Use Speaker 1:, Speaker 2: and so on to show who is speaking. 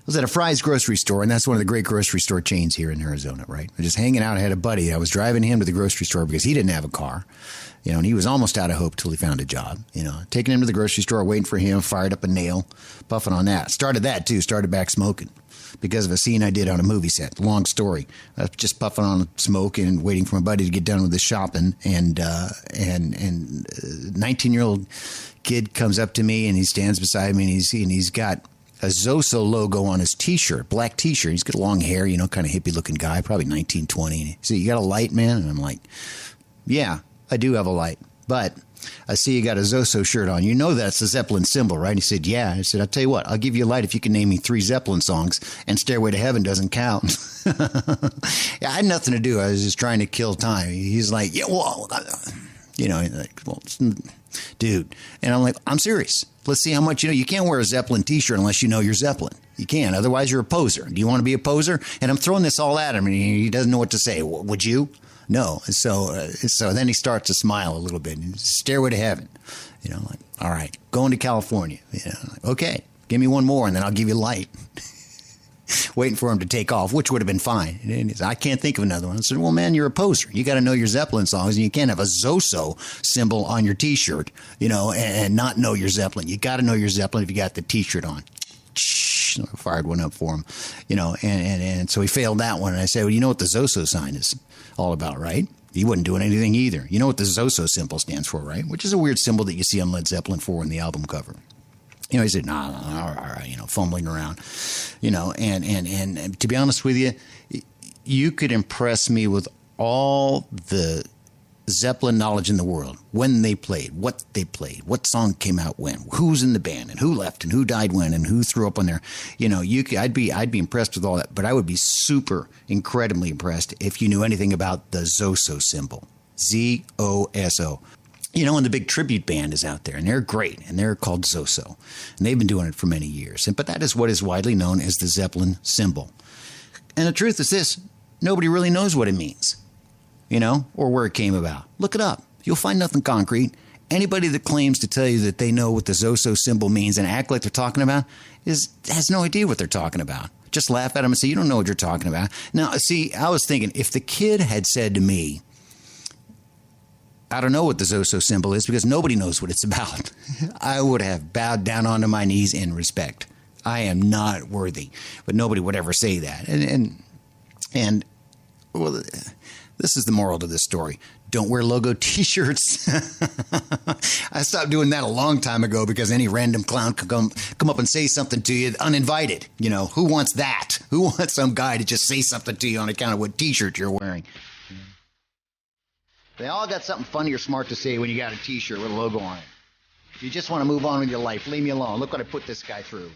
Speaker 1: I was at a Fry's grocery store, and that's one of the great grocery store chains here in Arizona, right? I'm just hanging out. I had a buddy. I was driving him to the grocery store because he didn't have a car, and he was almost out of hope till he found a job, taking him to the grocery store, waiting for him, fired up a nail, puffing on that. Started that, too. Started back smoking because of a scene I did on a movie set. Long story. I was just puffing on smoke and waiting for my buddy to get done with his shopping, and 19-year-old kid comes up to me, and he stands beside me, and he's got a Zoso logo on his T-shirt, black T-shirt. He's got long hair, kind of hippie-looking guy, probably 19, 20. He said, "You got a light, man?" And I'm like, "Yeah, I do have a light, but I see you got a Zoso shirt on. You know that's the Zeppelin symbol, right?" He said, "Yeah." I said, "I'll tell you what, I'll give you a light if you can name me 3 Zeppelin songs, and Stairway to Heaven doesn't count." Yeah, I had nothing to do. I was just trying to kill time. He's like, "Yeah, well, dude." And I'm like, "I'm serious. Let's see how much you know. You can't wear a Zeppelin T-shirt unless you know you're Zeppelin. You can't. Otherwise, you're a poser. Do you want to be a poser?" And I'm throwing this all at him, and he doesn't know what to say. Would you? No. So then he starts to smile a little bit. Stairway to Heaven. Like, all right, going to California. Like, okay, give me one more, and then I'll give you light. Waiting for him to take off, which would have been fine. And he said, "I can't think of another one." I said, "Well, man, you're a poser. You got to know your Zeppelin songs, and you can't have a Zoso symbol on your T-shirt, and not know your Zeppelin. You got to know your Zeppelin if you got the T-shirt on." I fired one up for him, and so he failed that one. And I said, "Well, you know what the Zoso sign is all about, right?" He wasn't doing anything either. You know what the Zoso symbol stands for, right? Which is a weird symbol that you see on Led Zeppelin 4 in the album cover. He said, "No, all right," fumbling around, and to be honest with you, you could impress me with all the Zeppelin knowledge in the world. When they played, what song came out when, who's in the band, and who left, and who died when, and who threw up on there. I'd be impressed with all that, but I would be super incredibly impressed if you knew anything about the Zoso symbol, Zoso. And the big tribute band is out there, and they're great, and they're called Zoso, and they've been doing it for many years. But that is what is widely known as the Zeppelin symbol. And the truth is this: nobody really knows what it means, or where it came about. Look it up. You'll find nothing concrete. Anybody that claims to tell you that they know what the Zoso symbol means and act like they're talking about has no idea what they're talking about. Just laugh at them and say, "You don't know what you're talking about." Now, see, I was thinking, if the kid had said to me, "I don't know what the Zoso symbol is because nobody knows what it's about," I would have bowed down onto my knees in respect. I am not worthy, but nobody would ever say that. And well, this is the moral to this story: don't wear logo T-shirts. I stopped doing that a long time ago because any random clown could come up and say something to you uninvited. Who wants that? Who wants some guy to just say something to you on account of what T-shirt you're wearing? They all got something funny or smart to say when you got a T-shirt with a logo on it. If you just want to move on with your life, leave me alone. Look what I put this guy through.